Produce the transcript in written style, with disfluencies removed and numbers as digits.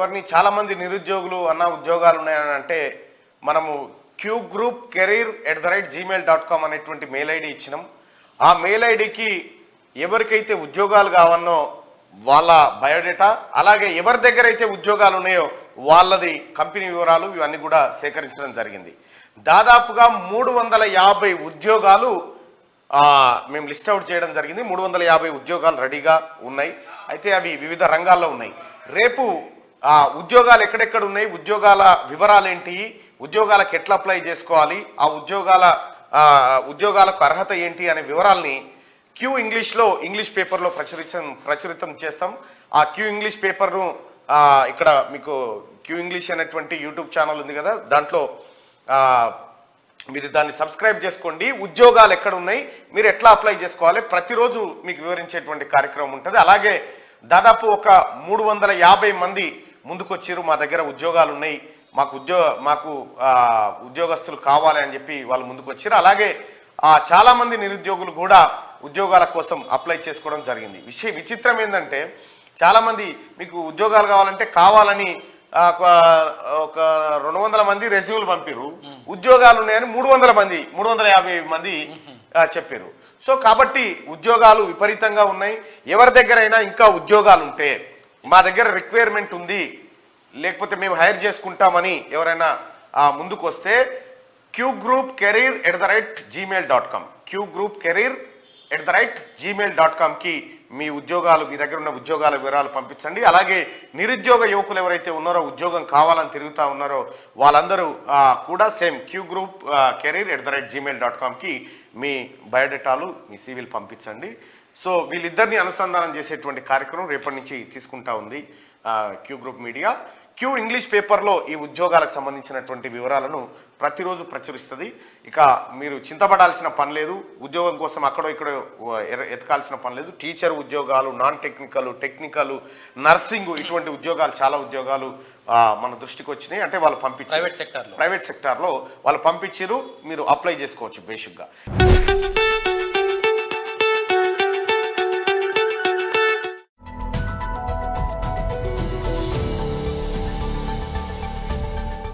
ఎవరిని చాలామంది నిరుద్యోగులు అన్న ఉద్యోగాలు ఉన్నాయని అంటే మనము qgroupcareer@gmail.com అనేటువంటి మెయిల్ ఐడి ఇచ్చినాం. ఆ మెయిల్ ఐడికి ఎవరికైతే ఉద్యోగాలు కావన్నో వాళ్ళ బయోడేటా, అలాగే ఎవరి దగ్గర అయితే ఉద్యోగాలు ఉన్నాయో వాళ్ళది కంపెనీ వివరాలు ఇవన్నీ కూడా సేకరించడం జరిగింది. దాదాపుగా 350 ఉద్యోగాలు మేము లిస్ట్ అవుట్ చేయడం జరిగింది. 350 ఉద్యోగాలు రెడీగా ఉన్నాయి. అయితే అవి వివిధ రంగాల్లో ఉన్నాయి. రేపు ఉద్యోగాలు ఎక్కడెక్కడ ఉన్నాయి, ఉద్యోగాల వివరాలు ఏంటి, ఉద్యోగాలకు ఎట్లా అప్లై చేసుకోవాలి, ఆ ఉద్యోగాలకు అర్హత ఏంటి అనే వివరాల్ని క్యూ ఇంగ్లీష్లో ఇంగ్లీష్ పేపర్లో ప్రచురితం చేస్తాం. ఆ క్యూ ఇంగ్లీష్ పేపర్ను ఇక్కడ మీకు క్యూ ఇంగ్లీష్ అనేటువంటి యూట్యూబ్ ఛానల్ ఉంది కదా, దాంట్లో మీరు దాన్ని సబ్స్క్రైబ్ చేసుకోండి. ఉద్యోగాలు ఎక్కడ ఉన్నాయి, మీరు ఎట్లా అప్లై చేసుకోవాలి, ప్రతిరోజు మీకు వివరించేటువంటి కార్యక్రమం ఉంటుంది. అలాగే దాదాపు ఒక 350 మంది ముందుకొచ్చారు, మా దగ్గర ఉద్యోగాలు ఉన్నాయి, మాకు ఉద్యోగస్తులు కావాలి అని చెప్పి వాళ్ళు ముందుకు వచ్చారు. అలాగే చాలామంది నిరుద్యోగులు కూడా ఉద్యోగాల కోసం అప్లై చేసుకోవడం జరిగింది. విచిత్రం ఏంటంటే చాలామంది మీకు ఉద్యోగాలు కావాలని ఒక 200 మంది రెజ్యూమ్లు పంపిరు, ఉద్యోగాలు ఉన్నాయని 350 మంది చెప్పారు. సో కాబట్టి ఉద్యోగాలు విపరీతంగా ఉన్నాయి. ఎవరి దగ్గరైనా ఇంకా ఉద్యోగాలు ఉంటే మా దగ్గర రిక్వైర్మెంట్ ఉంది, లేకపోతే మేము హైర్ చేసుకుంటామని ఎవరైనా ముందుకు వస్తే qgroupcareer@gmail.com qgroupcareer@gmail.comకి మీ దగ్గర ఉన్న ఉద్యోగాల వివరాలు పంపించండి. అలాగే నిరుద్యోగ యువకులు ఎవరైతే ఉన్నారో, ఉద్యోగం కావాలని తిరుగుతూ ఉన్నారో వాళ్ళందరూ కూడా సేమ్ qgroupcareer@gmail.comకి మీ బయోడేటాలు, మీ సివిలు పంపించండి. సో వీళ్ళిద్దరిని అనుసంధానం చేసేటువంటి కార్యక్రమం రేపటి నుంచి తీసుకుంటా ఉంది Q group media. Q English పేపర్లో ఈ ఉద్యోగాలకు సంబంధించినటువంటి వివరాలను ప్రతిరోజు ప్రచురిస్తుంది. ఇక మీరు చింతపడాల్సిన పని లేదు, ఉద్యోగం కోసం అక్కడో ఇక్కడో ఎతకాల్సిన పని లేదు. టీచర్ ఉద్యోగాలు, నాన్ టెక్నికల్, టెక్నికల్, నర్సింగ్, ఇటువంటి ఉద్యోగాలు చాలా ఉద్యోగాలు మన దృష్టికి వచ్చినాయి. అంటే వాళ్ళు పంపించారు, ప్రైవేట్ సెక్టార్లో వాళ్ళు పంపించారు, మీరు అప్లై చేసుకోవచ్చు బేసిక్గా.